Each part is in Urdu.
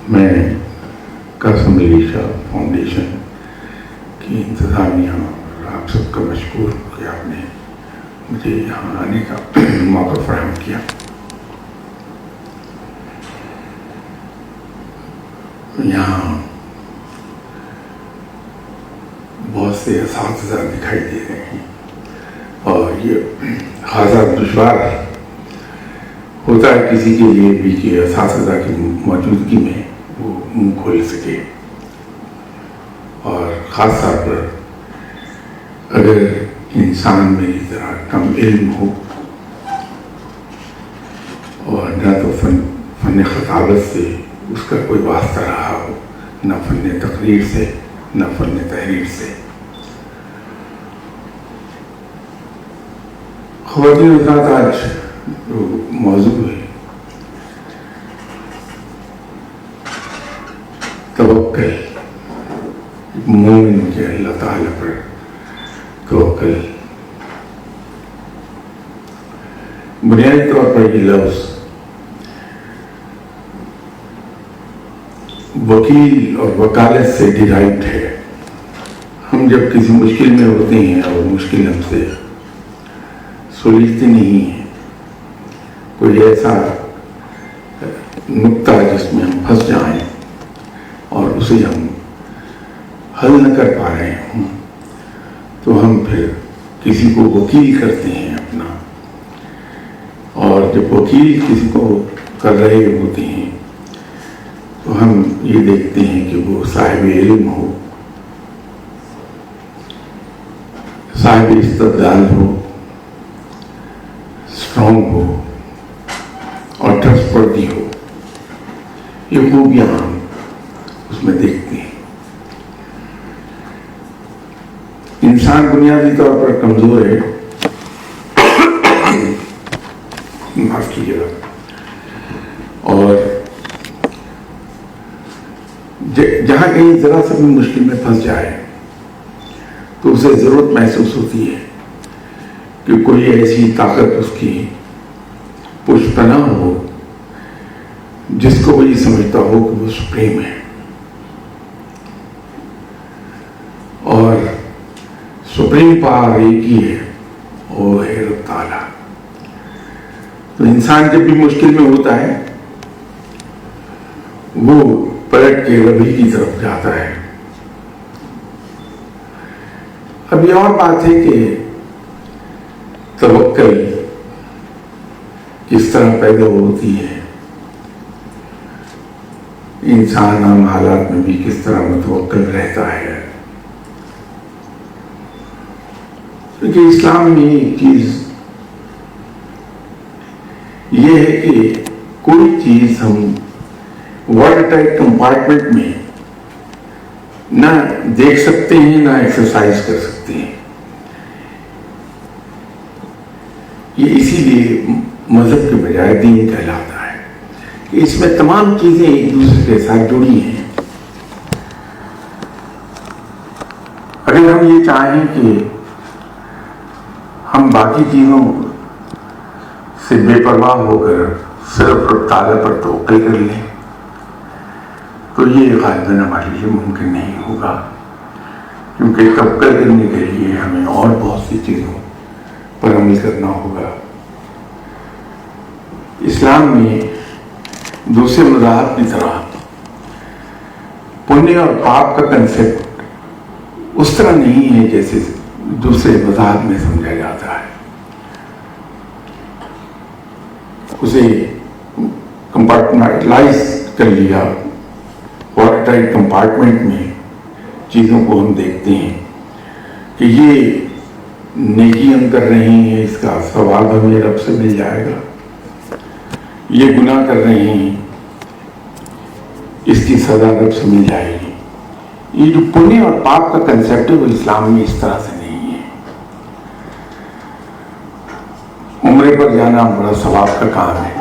میں قاسم علی شاہ فاؤنڈیشن کی انتظامیہ اور آپ سب کا مشکور ہوں کہ آپ نے مجھے یہاں آنے کا موقع فراہم کیا. یہاں بہت سے اساتذہ دکھائی دے رہے ہیں اور یہ خاصا دشوار ہوتا ہے کسی کے لیے بھی کہ اساتذہ کی موجودگی میں وہ منہ کھول سکے، اور خاص طور پر اگر انسان میری طرح کم علم ہو اور نہ تو فن خطابت سے اس کا کوئی واسطہ رہا ہو، نہ فن تقریر سے، نہ فن تحریر سے. خواتین حضرات، آج جو موضوع ہے توکل، مومن کے اللہ تعالیٰ پر توکل. بنیادی طور پر یہ لفظ وکیل اور وکالت سے ڈیرائیوڈ ہے. ہم جب کسی مشکل میں ہوتے ہیں اور مشکل ہم سے سلجھتی نہیں ہے، کوئی ایسا نقطہ جس میں ہم پھنس جائیں اور اسے ہم حل نہ کر پا رہے ہوں، تو ہم پھر کسی کو وکیل کرتے ہیں اپنا. اور جب وکیل کسی کو کر رہے ہوتے ہیں تو ہم یہ دیکھتے ہیں کہ وہ صاحب علم ہو، صاحب استدلال ہو، اسٹرانگ ہو اور ٹرسٹورتھی ہو. یہ خوبیاں ہم اس میں دیکھتے ہیں. انسان بنیادی طور پر کمزور ہے، معاف کیجیے گا، اور جہاں کہیں ذرا سے بھی مشکل میں پھنس جائے تو اسے ضرورت محسوس ہوتی ہے کہ کوئی ایسی طاقت اس کی پشت پناہ ہو جس کو وہ یہ سمجھتا ہو کہ وہ سپریم ہے. اور سپریم پاور ایک ہی ہے، وہ ہے رب تعالیٰ. تو انسان جب بھی مشکل میں ہوتا ہے وہ پلٹ کے رب ہی کی طرف جاتا ہے. اب یہ اور بات ہے کہ توکل کس طرح پیدا ہوتی ہے، انسان عام حالات میں بھی کس طرح متوکل رہتا ہے. کیونکہ اسلام میں ایک چیز یہ ہے کہ کوئی چیز ہم واٹر ٹائٹ کمپارٹمنٹ میں نہ دیکھ سکتے ہیں نہ ایکسرسائز کر سکتے ہیں. یہ اسی لیے مذہب کے بجائے دین کہلاتا ہے کہ اس میں تمام چیزیں ایک دوسرے کے ساتھ جڑی ہیں. اگر ہم یہ چاہیں کہ ہم باقی چیزوں سے بے پرواہ ہو کر صرف رب تعالیٰ پر توکل کر لیں تو یہ غالباً ہمارے لیے ممکن نہیں ہوگا، کیونکہ توکل کرنے کے لیے ہمیں اور بہت سی چیزوں پر عمل کرنا ہوگا. اسلام میں دوسرے مذاہب کی طرح پنیہ اور پاپ کا کنسیپٹ اس طرح نہیں ہے جیسے دوسرے مذاہب میں سمجھا جاتا ہے. اسے کمپارٹمنٹلائز کر لیا، واٹر ٹائٹ کمپارٹمنٹ میں چیزوں کو ہم دیکھتے ہیں کہ یہ نیکی ہم کر رہے ہیں، اس کا ثواب ہمیں رب سے مل جائے گا، یہ گناہ کر رہے ہیں، اس کی سزا رب سے مل جائے گی. یہ جو پنیہ اور پاپ کا کنسیپٹ ہے وہ اسلام میں اس طرح سے نہیں ہے. عمرے پر جانا بڑا ثواب کا کام ہے،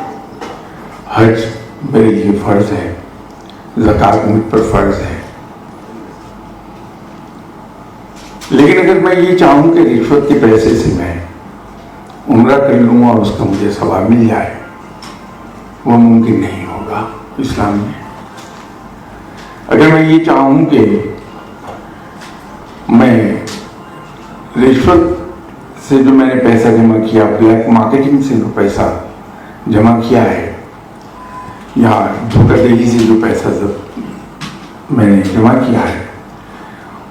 حج میرے لیے فرض ہے، زکوٰۃ مجھ پر فرض ہے. لیکن اگر میں یہ چاہوں کہ رشوت کے پیسے سے میں عمرہ کر لوں اور اس کا مجھے ثواب مل جائے، وہ ممکن نہیں ہوگا اسلام میں. اگر میں یہ چاہوں کہ میں رشوت سے جو میں نے پیسہ جمع کیا، بلیک مارکیٹنگ سے جو پیسہ جمع کیا ہے، یا دھوکہ دہی سے جو پیسہ میں نے جمع کیا ہے،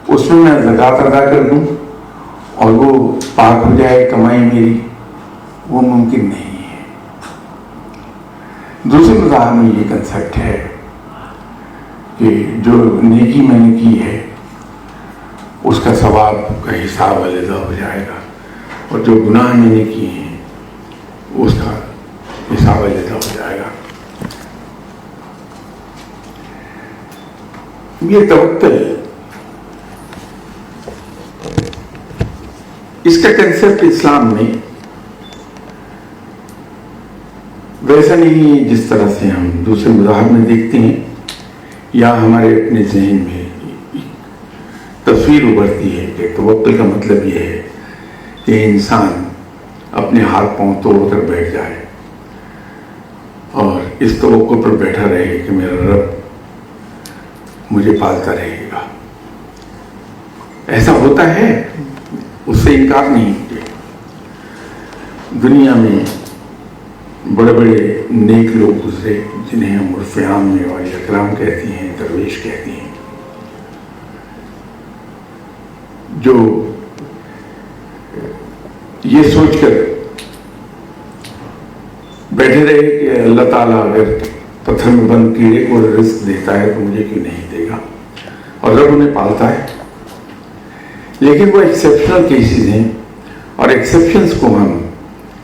اس میں زکوٰۃ ادا کر دوں اور وہ پاک ہو جائے کمائی میری، وہ ممکن نہیں ہے۔ دوسرے مذاہب میں یہ کنسیپٹ ہے کہ جو نیکی میں نے کی ہے اس کا ثواب کا حساب علیحدہ ہو جائے گا، اور جو گناہ میں نے کیے ہیں اس کا حساب علیحدہ ہو جائے گا۔ یہ توکل، اس کا کنسیپٹ اسلام میں ویسا نہیں ہے جس طرح سے ہم دوسرے مذاہب میں دیکھتے ہیں، یا ہمارے اپنے ذہن میں تصویر ابھرتی ہے کہ توکل کا مطلب یہ ہے کہ انسان اپنے ہاتھ پاؤں توڑ کر بیٹھ جائے اور اس توقع پر بیٹھا رہے کہ میرا رب مجھے پالتا رہے گا۔ ایسا ہوتا ہے، اس سے انکار نہیں کیا۔ دنیا میں بڑے بڑے نیک لوگ گزرے جنہیں ہم عرف عام میں اولیاء اکرام کہتے ہیں، درویش کہتے ہیں، جو یہ سوچ کر بیٹھے رہے کہ اللہ تعالیٰ اگر پتھر میں بند کیڑے کو رزق دیتا ہے تو مجھے کیوں نہیں دے گا، اور رب انہیں پالتا ہے۔ لیکن وہ ایکسیپشنل کیسز ہیں، اور ایکسیپشنز کو ہم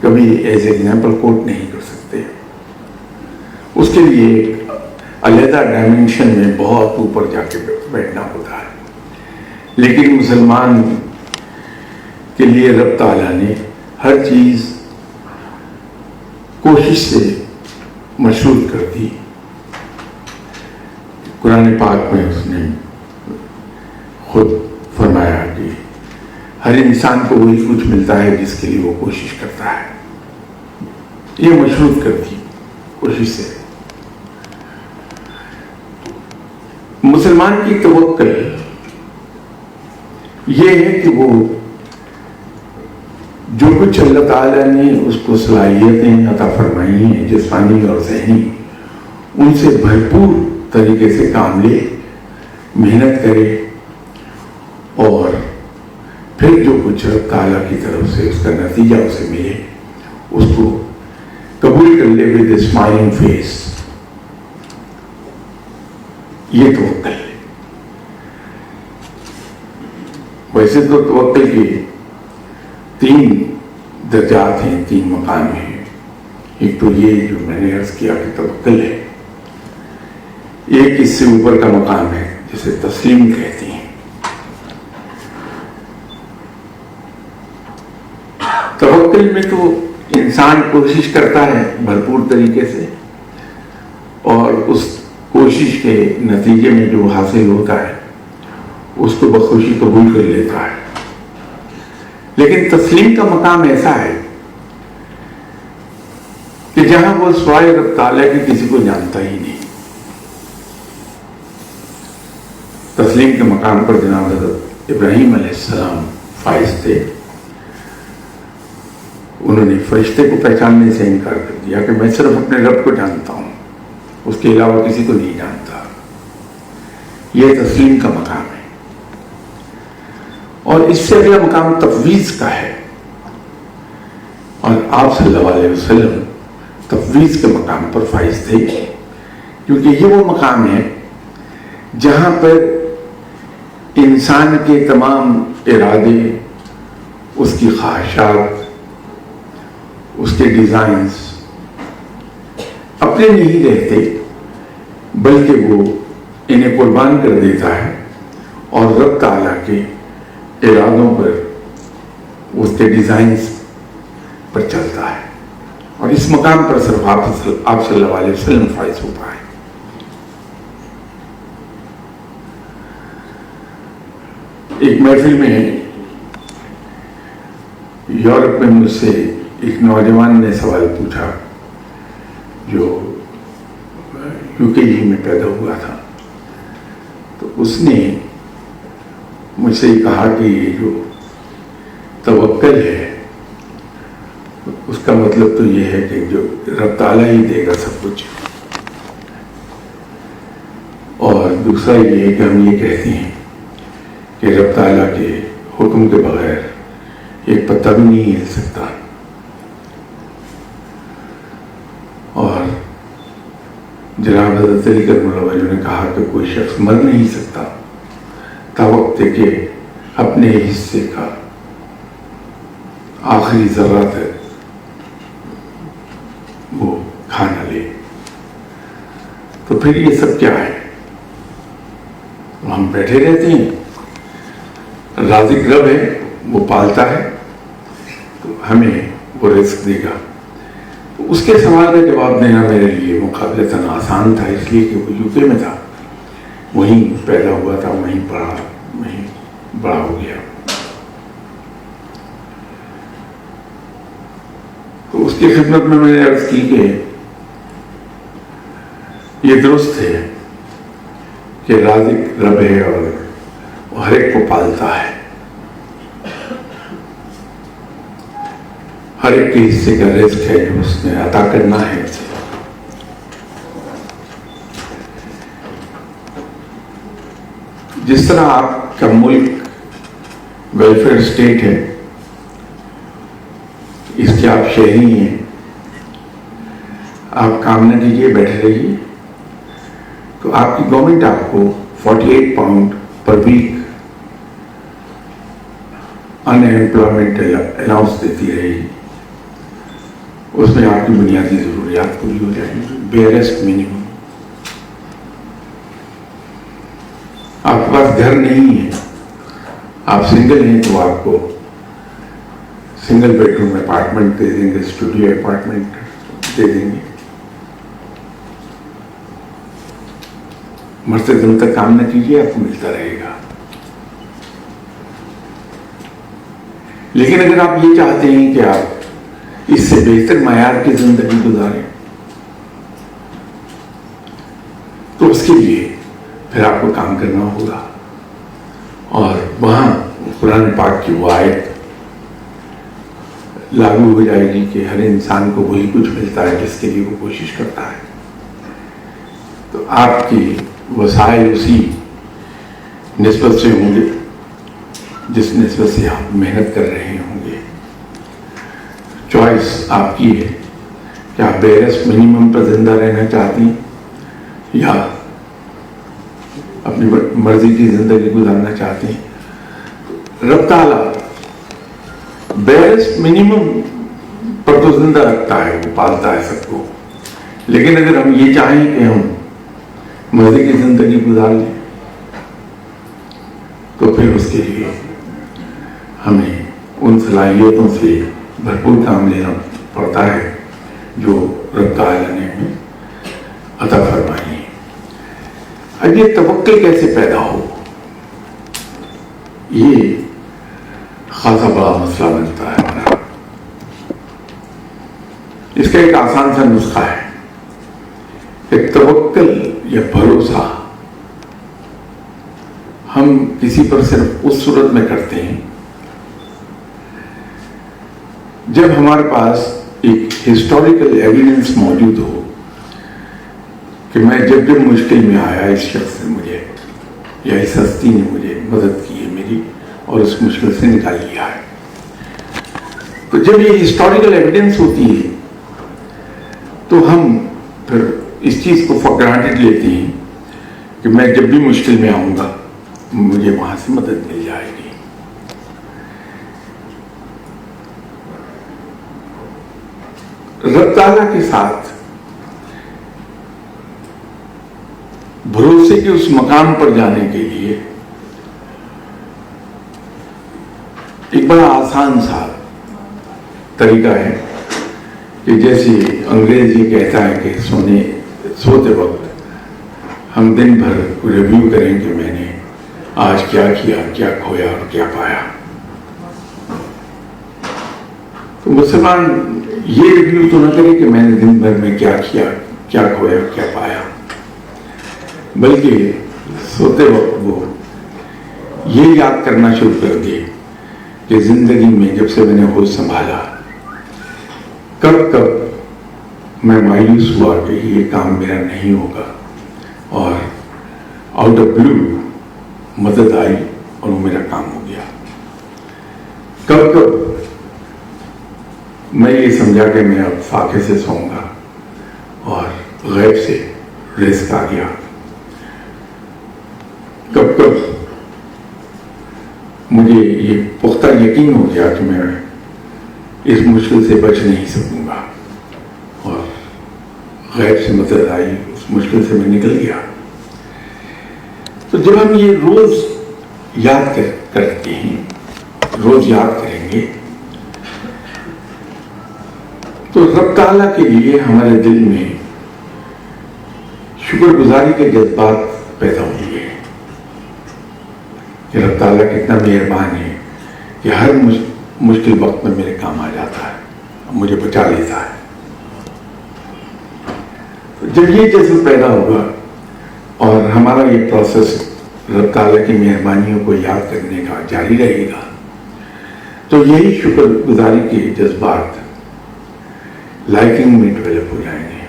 کبھی ایز ایگزامپل کوٹ نہیں کر سکتے۔ اس کے لیے ایک علیحدہ ڈائمینشن میں بہت اوپر جا کے بیٹھنا ہوتا ہے۔ لیکن مسلمان کے لیے رب تعالیٰ نے ہر چیز کوشش سے مشروط کر دی۔ قرآن پاک میں اس نے خود فرمایا کہ ہر انسان کو وہی کچھ ملتا ہے جس کے لیے وہ کوشش کرتا ہے۔ یہ مشروط کر دی کوشش سے۔ مسلمان کی توکل یہ ہے کہ وہ جو کچھ اللہ تعالیٰ نے اس کو صلاحیتیں عطا فرمائی ہیں جسمانی اور ذہنی، ان سے بھرپور طریقے سے کام لے، محنت کرے، اور پھر جو کچھ اللہ تعالیٰ کی طرف سے اس کا نتیجہ اسے ملے اس کو قبول کر لے ود اے اسمائلنگ فیس۔ یہ توکل ہے۔ ویسے تو توکل کے 3 درجات ہیں، 3 مقام ہیں۔ ایک تو یہ جو میں نے عرض کیا کہ توکل ہے، ایک اس سے اوپر کا مقام ہے جسے تسلیم کہتے ہیں۔ توکل میں تو انسان کوشش کرتا ہے بھرپور طریقے سے، اور اس کوشش کے نتیجے میں جو حاصل ہوتا ہے اس کو بخوشی قبول کر لیتا ہے۔ لیکن تسلیم کا مقام ایسا ہے کہ جہاں وہ سوائے رب تعالیٰ کی کسی کو جانتا ہی نہیں۔ تسلیم کے مقام پر جناب حضرت ابراہیم علیہ السلام فائز تھے۔ انہوں نے فرشتے کو پہچاننے سے انکار کر دیا کہ میں صرف اپنے رب کو جانتا ہوں، اس کے علاوہ کسی کو نہیں جانتا۔ یہ تسلیم کا مقام ہے۔ اور اس سے اگلا مقام تفویض کا ہے، اور آپ صلی اللہ علیہ وسلم تفویض کے مقام پر فائز تھے، کیونکہ یہ وہ مقام ہے جہاں پر انسان کے تمام ارادے، اس کی خواہشات، اس کے ڈیزائنز اپنے نہیں رہتے، بلکہ وہ انہیں قربان کر دیتا ہے اور رب تعالیٰ کے ارادوں پر، اس کے ڈیزائنز پر چلتا ہے۔ اور اس مقام پر صرف آپ صلی اللہ علیہ وسلم فائز ہو پائے۔ ایک محفل میں یورپ میں مجھ سے ایک نوجوان نے سوال پوچھا جو یو کے جی میں پیدا ہوا تھا۔ اس نے مجھ سے یہ کہا کہ یہ جو توکل ہے اس کا مطلب تو یہ ہے کہ جو رب تعالیٰ ہی دے گا سب کچھ، اور دوسرا یہ ہے کہ ہم یہ کہتے ہیں کہ رب تعالیٰ کے حکم کے بغیر ایک پتہ بھی نہیں ہل سکتا، اور جناب حضرت علی کرم اللہ وجہ نے کہا کہ کوئی شخص مر نہیں سکتا تا وقت کہ اپنے حصے کا آخری ذرہ تک وہ کھانا لے۔ تو پھر یہ سب کیا ہے؟ ہم بیٹھے رہتے ہیں، رازق رب ہے، وہ پالتا ہے تو ہمیں وہ رزق دے گا۔ تو اس کے سوال کا جواب دینا میرے لیے مقابلتاً آسان تھا، اس لیے کہ وہ یو کے میں تھا، وہیں پیدا ہوا تھا، وہیں پڑھا، وہیں بڑا ہو گیا۔ تو اس کی خدمت میں نے عرض کی کہ یہ درست ہے کہ رازق رب ہے اور وہ ہر ایک کو پالتا ہے، ہر ایک کے حصے کا رزق ہے جو اس نے عطا کرنا ہے اسے۔ جس طرح آپ کا ملک ویلفیئر اسٹیٹ ہے، اس کے آپ شہری ہیں، آپ کام نہ کیجیے، بیٹھے رہیے، تو آپ کی گورنمنٹ آپ کو 48 پاؤنڈ پر ویک ان ایمپلائمنٹ الاؤنس دیتی رہے گی، اس میں آپ کی بنیادی ضروریات پوری ہو جائیں گی، بیئرسٹ منیمم۔ آپ کے پاس گھر نہیں ہے، آپ سنگل ہیں، تو آپ کو سنگل بیڈ روم اپارٹمنٹ دے دیں گے، اسٹوڈیو اپارٹمنٹ دے دیں گے، مرتے دم تک کام نہ کیجیے، آپ کو ملتا رہے گا۔ لیکن اگر آپ یہ چاہتے ہیں کہ آپ اس سے بہتر معیار کی زندگی گزاریں، تو اس کے لیے پھر آپ کو کام کرنا ہوگا، اور وہاں قرآن پاک کی وہ آیت لاگو ہو جائے گی کہ ہر انسان کو وہی کچھ ملتا ہے جس کے لیے وہ کوشش کرتا ہے۔ تو آپ کی وسائل اسی نسبت سے ہوں گے جس نسبت سے آپ محنت کر رہے ہوں گے۔ چوائس آپ کی ہے کہ آپ بیئرسٹ منیمم پر زندہ رہنا چاہتی ہیں یا اپنی مرضی کی زندگی گزارنا چاہتے ہیں۔ رب تعالیٰ بیئرسٹ منیمم پر تو زندہ رکھتا ہے، وہ پالتا ہے سب کو، لیکن اگر ہم یہ چاہیں کہ ہم مرضی کی زندگی گزار لیں تو پھر اس کے لیے ہمیں ان صلاحیتوں سے بھرپور کام لینا پڑتا ہے جو رب تعالیٰ نے ہمیں عطا فرمائی ہے۔ اب یہ توکل کیسے پیدا ہو، یہ خاصا بڑا مسئلہ بنتا ہے ہمارا۔ اس کا ایک آسان سا نسخہ ہے کہ توکل یا بھروسہ ہم کسی پر صرف اس صورت میں کرتے ہیں جب ہمارے پاس ایک ہسٹوریکل ایویڈنس موجود ہو کہ میں جب مشکل میں آیا اس شخص نے مجھے یا اس ہستی نے مجھے مدد کی ہے میری اور اس مشکل سے نکال لیا ہے۔ تو جب یہ ہسٹوریکل ایویڈنس ہوتی ہے تو ہم پھر اس چیز کو فار گرانٹیڈ لیتے ہیں کہ میں جب بھی مشکل میں آؤں گا مجھے وہاں سے مدد مل جائے گی۔ رب تعالیٰ کے ساتھ بھروسے کے اس مقام پر جانے کے لیے ایک بڑا آسان سا طریقہ ہے کہ جیسے انگریز یہ کہتا ہے کہ سوتے وقت ہم دن بھر ریویو کریں کہ میں نے آج کیا کیا، کیا کھویا اور کیا پایا۔ تو مسلمان یہ ریویو تو نہ کرے کہ میں نے دن بھر میں کیا کیا، کیا کھویا، کیا پایا، بلکہ سوتے وقت وہ یہ یاد کرنا شروع کر دیے کہ زندگی میں جب سے میں نے ہوش سنبھالا کب کب میں مایوس ہوا کہ یہ کام میرا نہیں ہوگا، اور آؤٹ آف بلو مدد آئی اور وہ میرا کام ہو گیا۔ کب کب میں یہ سمجھا کہ میں اب فاقے سے سوؤں گا اور غیب سے رزق آ گیا۔ کب کب مجھے یہ پختہ یقین ہو گیا کہ میں اس مشکل سے بچ نہیں سکوں گا، اور غیب سے مدد آئی، اس مشکل سے میں نکل گیا۔ تو جب ہم یہ روز یاد کرتے ہیں، روز یاد کریں گے، تو رب تعالیٰ کے لیے ہمارے دل میں شکر گزاری کے جذبات پیدا ہوں گے کہ رب تعالیٰ کتنا مہربان ہے کہ ہر مشکل وقت میں میرے کام آ جاتا ہے، مجھے بچا لیتا ہے۔ جب یہ جذبہ پیدا ہوگا اور ہمارا یہ پروسیس رب تعالیٰ کی مہربانیوں کو یاد کرنے کا جاری رہے گا، تو یہی شکر گزاری کے جذبات لائکنگ میں ڈیولپ ہو جائیں گے،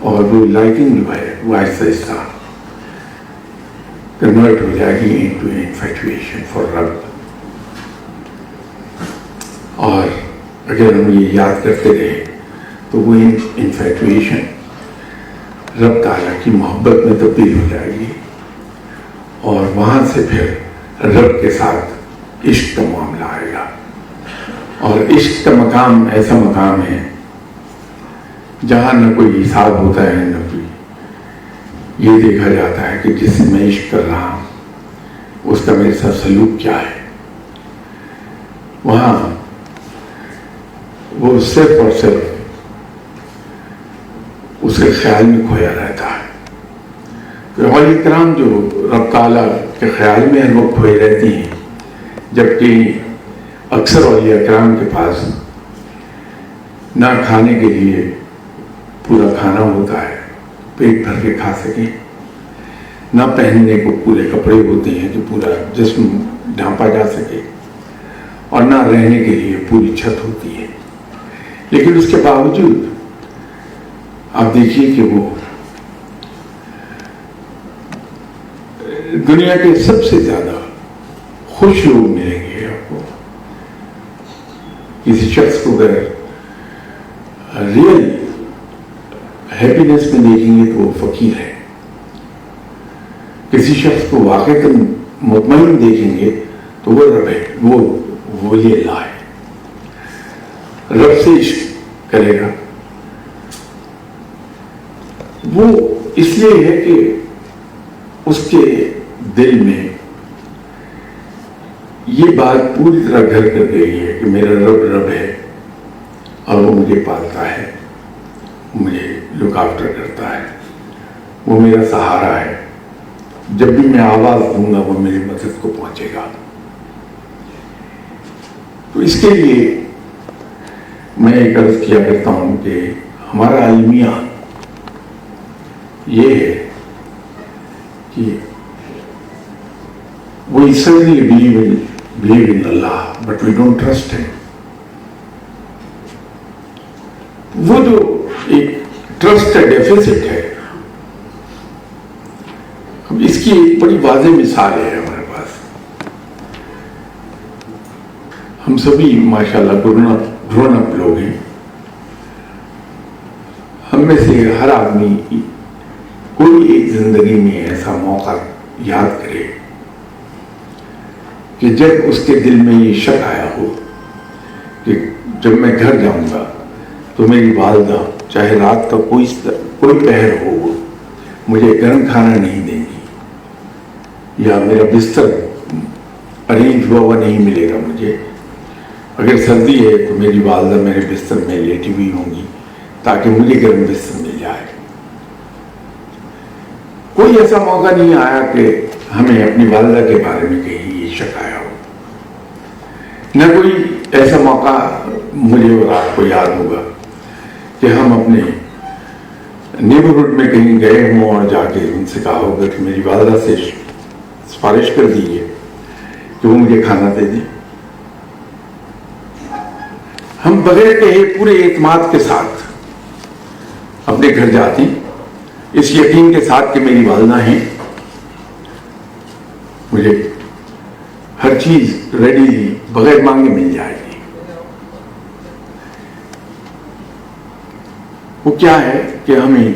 اور وہ لائکنگ جو ہے وہ آہستہ آہستہ کنورٹ ہو جائے گی انٹو انفیچویشن فار رب۔ اور اگر ہم یہ یاد کرتے رہے تو وہ انفیچویشن رب تعالیٰ کی محبت میں تبدیل ہو جائے گی، اور وہاں سے پھر رب کے ساتھ عشق کا معاملہ آئے گا۔ اور عشق کا مقام ایسا مقام ہے جہاں نہ کوئی حساب ہوتا ہے، نہ کوئی یہ دیکھا جاتا ہے کہ جس سے میں عشق کر رہا ہوں اس کا میرے ساتھ سلوک کیا ہے۔ وہاں وہ صرف اور صرف اس کے خیال میں کھویا رہتا ہے۔ اولیاء کرام جو رب تعالیٰ کے خیال میں ہر وقت کھوئے رہتی ہیں، جبکہ اکثر اولیاء کرام کے پاس نہ کھانے کے لیے پورا کھانا ہوتا ہے پیٹ بھر کے کھا سکیں، نہ پہننے کو پورے کپڑے ہوتے ہیں کہ پورا جسم ڈھانپا جا سکے، اور نہ رہنے کے لیے پوری چھت ہوتی ہے، لیکن اس کے باوجود آپ دیکھیے کہ وہ دنیا کے سب سے زیادہ خوش لوگ ملیں گے آپ کو۔ کسی شخص کو اگر ریئل ہیپینس میں دیکھیں گے تو وہ فقیر ہے، کسی شخص کو واقعی مطمئن دیکھیں گے تو وہ رب ہے، وہ ولی اللہ ہے، رب سے عشق کرے گا۔ وہ اس لیے ہے کہ اس کے دل میں یہ بات پوری طرح گھر کر گئی ہے کہ میرا رب ہے، اور وہ مجھے پالتا ہے، مجھے لک آفٹر کرتا ہے، وہ میرا سہارا ہے، جب بھی میں آواز دوں گا وہ میری مدد کو پہنچے گا۔ تو اس کے لیے میں ایک عرض کیا کرتا ہوں کہ ہمارا المیہ یہ ہے کہ we certainly believe in Allah, but we don't trust Him. وہ جو ایک ٹرسٹ کا ڈیفیسٹ ہے، اب اس کی ایک بڑی واضح مثال ہے ہمارے پاس۔ ہم سبھی ماشاءاللہ گرون اپ لوگ ہیں، ہم میں سے ہر آدمی کوئی ایک زندگی میں ایسا موقع یاد کرے کہ جب اس کے دل میں یہ شک آیا ہو کہ جب میں گھر جاؤں گا تو میری والدہ چاہے رات کا کوئی پہر ہو مجھے گرم کھانا نہیں دیں گی، یا میرا بستر ارینج ہوا ہوا نہیں ملے گا مجھے، اگر سردی ہے تو میری والدہ میرے بستر میں لیٹی ہوئی ہوں گی تاکہ مجھے گرم بستر مل جائے۔ کوئی ایسا موقع نہیں آیا کہ ہمیں اپنی والدہ کے بارے میں کہیں یہ شک آیا ہو، نہ کوئی ایسا موقع مجھے اور آپ کو یاد ہوگا کہ ہم اپنے نیبرہڈ میں کہیں گئے ہوں اور جا کے ان سے کہا ہوگا کہ میری والدہ سے سفارش کر دیجیے کہ وہ مجھے کھانا دے دیں. ہم بغیر کہے پورے اعتماد کے ساتھ اپنے گھر جاتے ہیں اس یقین کے ساتھ کہ میری والدہ ہیں, مجھے ہر چیز ریڈی بغیر مانگے مل جائے گی. وہ کیا ہے کہ ہمیں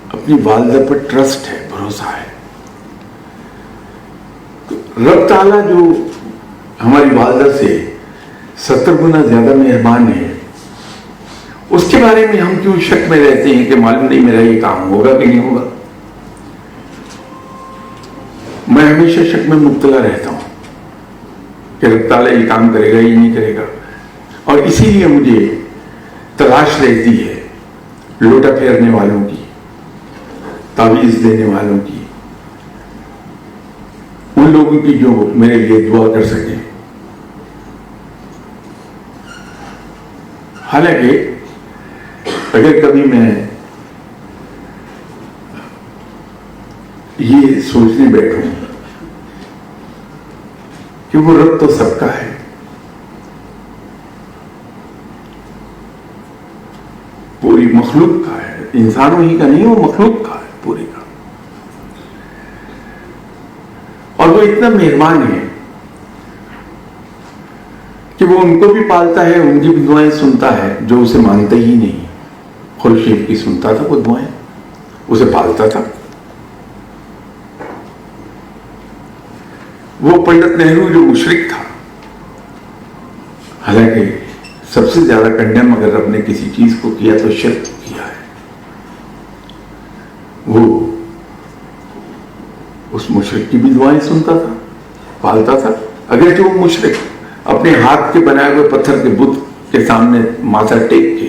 اپنی والدہ پر ٹرسٹ ہے, بھروسہ ہے. رب تعالیٰ جو ہماری والدہ سے 70 گنا زیادہ مہربان ہے, اس کے بارے میں ہم کیوں شک میں رہتے ہیں کہ معلوم نہیں میرا یہ کام ہوگا کہ نہیں ہوگا. میں ہمیشہ شک میں مبتلا رہتا ہوں کہ رب تعالیٰ یہ کام کرے گا یہ نہیں کرے گا, اور اسی لیے مجھے تلاش رہتی ہے لوٹا پھیرنے والوں کی, تعویذ دینے والوں کی, ان لوگوں کی جو میرے لیے دعا کر سکیں. حالانکہ اگر کبھی میں یہ سوچنے بیٹھوں کہ وہ رب تو سب کا ہے, پوری مخلوق کا ہے, انسانوں ہی کا نہیں, وہ مخلوق کا ہے پوری کا, اور وہ اتنا مہربان ہے کہ وہ ان کو بھی پالتا ہے, ان کی بھی دعائیں سنتا ہے جو اسے مانتے ہی نہیں. خورشید کی سنتا تھا وہ دعائیں, اسے پالتا تھا. وہ پنڈت نہرو جو مشرک تھا, حالانکہ سب سے زیادہ کنڈیم اگر رب نے کسی چیز کو کیا تو شرک کیا ہے, وہ اس مشرک کی بھی دعائیں سنتا تھا, پالتا تھا. اگرچہ وہ مشرک اپنے ہاتھ کے بنائے ہوئے پتھر کے بت کے سامنے ماتھا ٹیک کے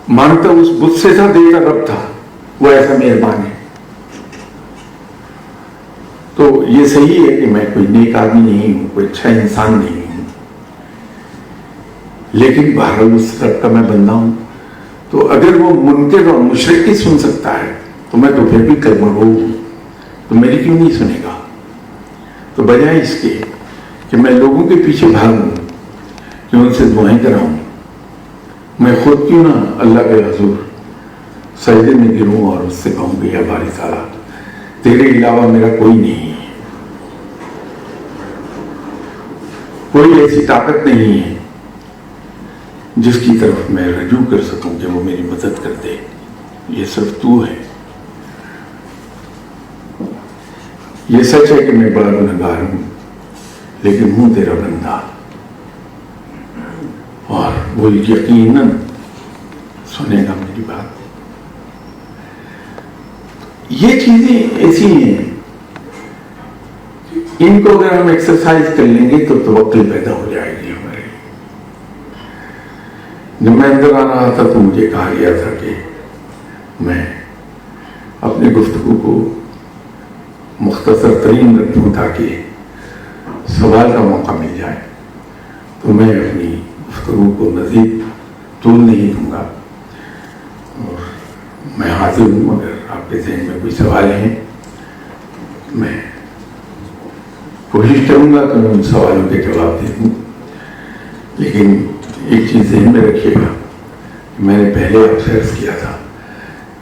مانتا اس بت سے تھا, دیتا رب تھا. وہ ایسا مہربان ہے. تو یہ صحیح ہے کہ میں کوئی نیک آدمی نہیں ہوں, کوئی اچھا انسان نہیں ہوں, لیکن بہرحال اس رب کا میں بندہ ہوں. تو اگر وہ منکر اور مشرک کی سن سکتا ہے تو میں تو پھر بھی کلمہ گو ہوں, تو میری کیوں نہیں سنے گا. تو بجائے اس کے کہ میں لوگوں کے پیچھے بھاگوں کہ ان سے دعائیں کراؤں, میں خود کیوں نہ اللہ کے حضور سجدے میں گروں اور اس سے کہوں کہ یا باری تعالیٰ تیرے علاوہ میرا کوئی نہیں ہے, کوئی ایسی طاقت نہیں ہے جس کی طرف میں رجوع کر سکوں کہ وہ میری مدد کر دے, یہ صرف تو ہے. یہ سچ ہے کہ میں بڑا گنہگار ہوں, لیکن ہوں تیرا بندہ, اور وہ یقیناً سنے گا میری بات. یہ چیزیں ایسی ہیں ان کو اگر ہم ایکسرسائز کر لیں گے تو توکل پیدا ہو جائے گی ہمارے. جب میں اندر آ رہا تھا تو مجھے کہا گیا تھا کہ میں اپنی گفتگو کو مختصر ترین رکھوں تاکہ سوال کا موقع مل جائے. تو میں اپنی گفتگو کو مزید طول نہیں دوں گا, اور میں حاضر ہوں اگر آپ کے ذہن میں کوئی سوال ہیں. میں کوشش کروں گا کہ میں ان سوالوں کے جواب دے دوں, لیکن ایک چیز ذہن میں رکھیے گا, میں نے پہلے آپ سے عرض کیا تھا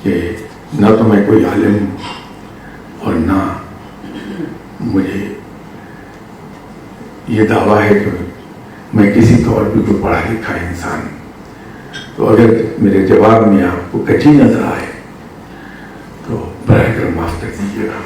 کہ نہ تو میں کوئی عالم ہوں اور نہ مجھے یہ دعویٰ ہے کہ میں کسی طور پہ کوئی پڑھا لکھا انسان ہوں. تو اگر میرے جواب میں آپ کو کچی نظر آئے تو براہ کرم معاف کر دیجیے گا.